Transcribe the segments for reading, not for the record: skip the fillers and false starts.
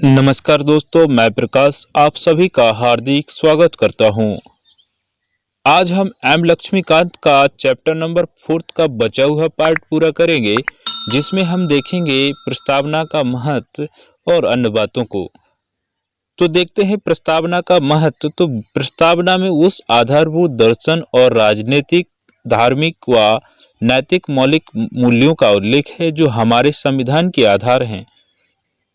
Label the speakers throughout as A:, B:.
A: नमस्कार दोस्तों, मैं प्रकाश आप सभी का हार्दिक स्वागत करता हूं। आज हम एम लक्ष्मीकांत का चैप्टर नंबर 4 का बचा हुआ पार्ट पूरा करेंगे, जिसमें हम देखेंगे प्रस्तावना का महत्व और अन्य बातों को। तो देखते हैं प्रस्तावना का महत्व। तो प्रस्तावना में उस आधारभूत दर्शन और राजनीतिक, धार्मिक व नैतिक मौलिक मूल्यों का उल्लेख है जो हमारे संविधान के आधार हैं।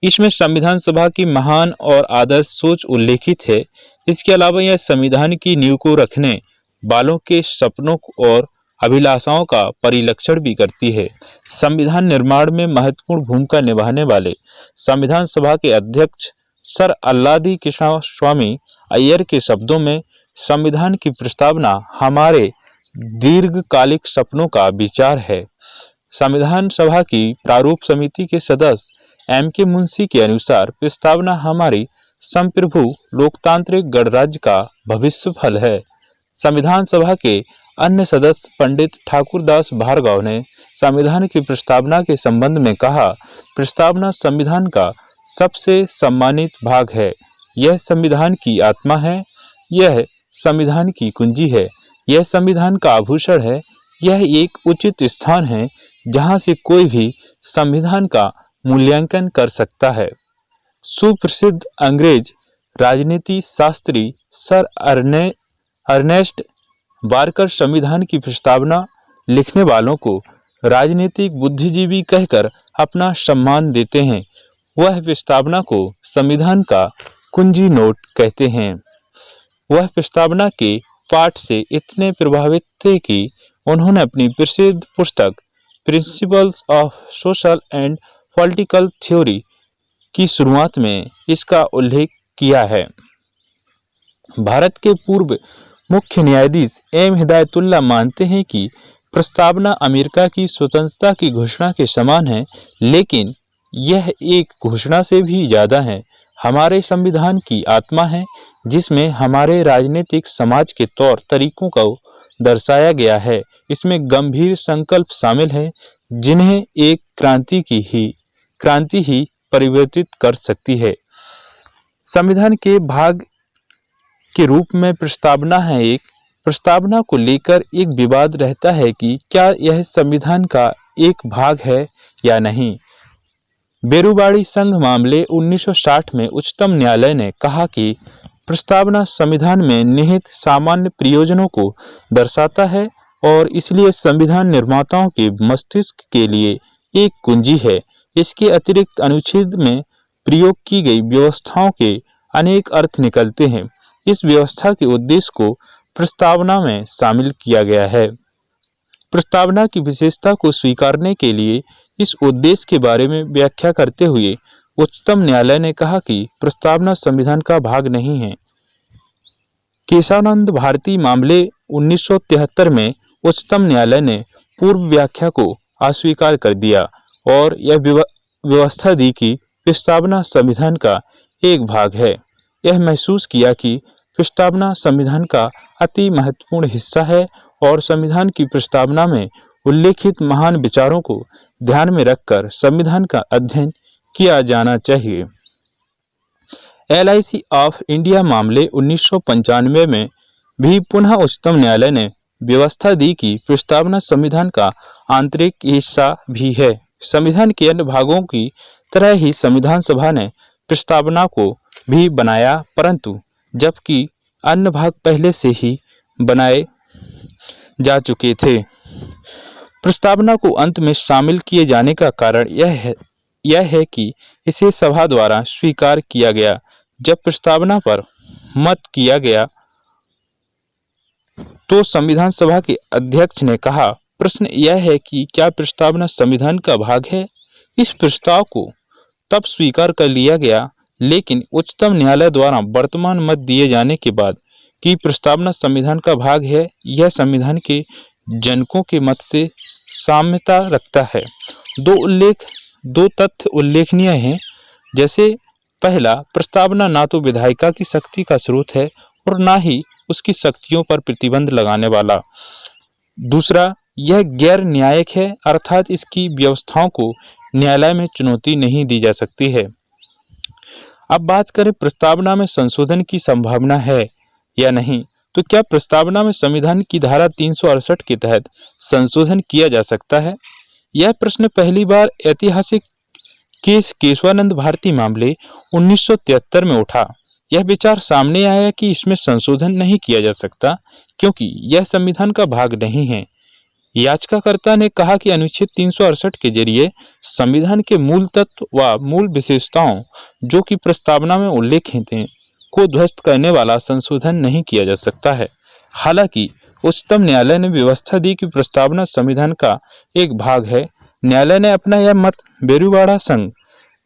A: इसमें संविधान सभा की महान और आदर्श सोच उल्लेखित है। इसके अलावा यह संविधान की नींव को रखने वालों के सपनों और अभिलाषाओं का परिलक्षण भी करती है। संविधान निर्माण में महत्वपूर्ण भूमिका निभाने वाले संविधान सभा के अध्यक्ष सर अल्लादी कृष्ण स्वामी अय्यर के शब्दों में, संविधान की प्रस्तावना हमारे दीर्घकालिक सपनों का विचार है। संविधान सभा की प्रारूप समिति के सदस्य एम के मुंशी के अनुसार प्रस्तावना हमारी संप्रभु लोकतांत्रिक गणराज्य का भविष्य फल है। संविधान सभा के अन्य सदस्य पंडित ठाकुरदास भार्गव ने संविधान की प्रस्तावना के संबंध में कहा, प्रस्तावना संविधान का सबसे सम्मानित भाग है। यह संविधान की आत्मा है, यह संविधान की कुंजी है, यह संविधान का आभूषण है। यह एक उचित स्थान है जहां से कोई भी संविधान का मूल्यांकन कर सकता है। सुप्रसिद्ध अंग्रेज राजनीति शास्त्री सर अर्नेस्ट बारकर संविधान की प्रस्तावना लिखने वालों को राजनीतिक बुद्धिजीवी कहकर अपना सम्मान देते हैं। वह प्रस्तावना को संविधान का कुंजी नोट कहते हैं। वह प्रस्तावना के पाठ से इतने प्रभावित थे कि उन्होंने अपनी प्रसिद्ध पुस्तक principles of social and political theory की शुरुआत में इसका उल्लेख किया है। भारत के पूर्व मुख्य न्यायाधीश एम हिदायतुल्लाह मानते हैं कि प्रस्तावना अमेरिका की स्वतंत्रता की घोषणा के समान है, लेकिन यह एक घोषणा से भी ज्यादा है। हमारे संविधान की आत्मा है, जिसमें हमारे राजनीतिक समाज के तौर तरीकों को दर्शाया गया है। इसमें गंभीर संकल्प शामिल है, जिन्हें एक क्रांति ही परिवर्तित कर सकती है। संविधान के भाग के रूप में प्रस्तावना है। एक प्रस्तावना को लेकर एक विवाद रहता है कि क्या यह संविधान का एक भाग है या नहीं। बेरुबाड़ी संघ मामले 1960 में उच्चतम न्यायालय ने कहा कि प्रस्तावना संविधान में निहित सामान्य प्रयोजनों को दर्शाता है और इसलिए संविधान निर्माताओं के मस्तिष्क के लिए एक कुंजी है। इसके अतिरिक्त अनुच्छेद में प्रयोग की गई व्यवस्थाओं के अनेक अर्थ निकलते हैं। इस व्यवस्था के उद्देश्य को प्रस्तावना में शामिल किया गया है। प्रस्तावना की विशेषता को स्वीकारने के लिए इस उद्देश्य के बारे में व्याख्या करते हुए उच्चतम न्यायालय ने कहा कि प्रस्तावना संविधान का भाग नहीं है। केशवानंद भारती मामले 1973 में उच्चतम न्यायालय ने पूर्व व्याख्या को अस्वीकार कर दिया और यह व्यवस्था दी कि प्रस्तावना संविधान का एक भाग है। यह महसूस किया कि प्रस्तावना संविधान का अति महत्वपूर्ण हिस्सा है और संविधान की प्रस्तावना में उल्लेखित महान विचारों को ध्यान में रखकर संविधान का अध्ययन किया जाना चाहिए। LIC ऑफ इंडिया मामले 1995 में भी पुनः उच्चतम न्यायालय ने व्यवस्था दी कि प्रस्तावना संविधान का आंतरिक हिस्सा भी है। संविधान के अन्य भागों की तरह ही संविधान सभा ने प्रस्तावना को भी बनाया, परंतु जबकि अन्य भाग पहले से ही बनाए जा चुके थे। प्रस्तावना को अंत में शामिल किए जाने का कारण यह है कि इसे सभा द्वारा स्वीकार किया गया। जब प्रस्तावना पर मत किया गया तो संविधान सभा के अध्यक्ष ने कहा, प्रश्न यह है कि क्या प्रस्तावना संविधान का भाग है। इस प्रस्ताव को तब स्वीकार कर लिया गया, लेकिन उच्चतम न्यायालय द्वारा वर्तमान मत दिए जाने के बाद कि प्रस्तावना संविधान का भाग है, यह संविधान के जनकों के मत से साम्यता रखता है। दो तथ्य उल्लेखनीय हैं। जैसे पहला, प्रस्तावना ना तो विधायिका की शक्ति का स्रोत है और ना ही उसकी शक्तियों पर प्रतिबंध लगाने वाला। दूसरा, यह गैर न्यायिक है, अर्थात इसकी व्यवस्थाओं को न्यायालय में चुनौती नहीं दी जा सकती है। अब बात करें प्रस्तावना में संशोधन की संभावना है या नहीं, तो क्या प्रस्तावना में संविधान की धारा 368 के तहत संशोधन किया जा सकता है? यह प्रश्न पहली बार ऐतिहासिक केस केशवानंद भारती मामले 1973 में उठा। यह विचार सामने आया कि इसमें संशोधन नहीं किया जा सकता क्योंकि यह संविधान का भाग नहीं है। याचिकाकर्ता ने कहा कि अनुच्छेद 368 के जरिए संविधान के मूल तत्व व मूल विशेषताओं जो कि प्रस्तावना में उल्लेखित हैं को ध्वस्त करने वाला संशोधन नहीं किया जा सकता है। हालांकि उच्चतम न्यायालय ने व्यवस्था दी कि प्रस्तावना संविधान का एक भाग है। न्यायालय ने अपना यह मत बेरुवाड़ा संघ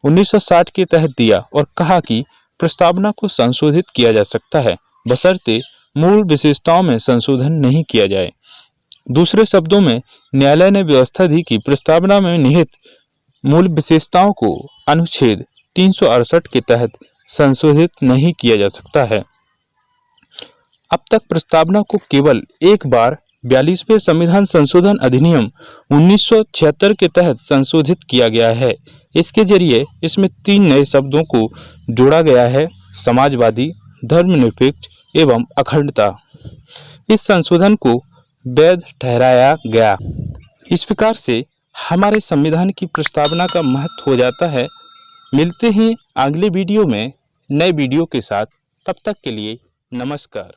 A: 1960 के तहत दिया और कहा कि प्रस्तावना को संशोधित किया जा सकता है बशर्ते मूल विशेषताओं में संशोधन नहीं किया जाए। दूसरे शब्दों में न्यायालय ने व्यवस्था दी कि प्रस्तावना में निहित मूल विशेषताओं को अनुच्छेद 368 के तहत संशोधित नहीं किया जा सकता है। अब तक प्रस्तावना को केवल एक बार 42वें संविधान संशोधन अधिनियम 1976 के तहत संशोधित किया गया है। इसके जरिए इसमें 3 नए शब्दों को जोड़ा गया है: समाजवादी, धर्मनिरपेक्ष एवं अखंडता। इस संशोधन को वैध ठहराया गया। इस प्रकार से हमारे संविधान की प्रस्तावना का महत्व हो जाता है। मिलते हैं अगले वीडियो में नए वीडियो के साथ। तब तक के लिए नमस्कार।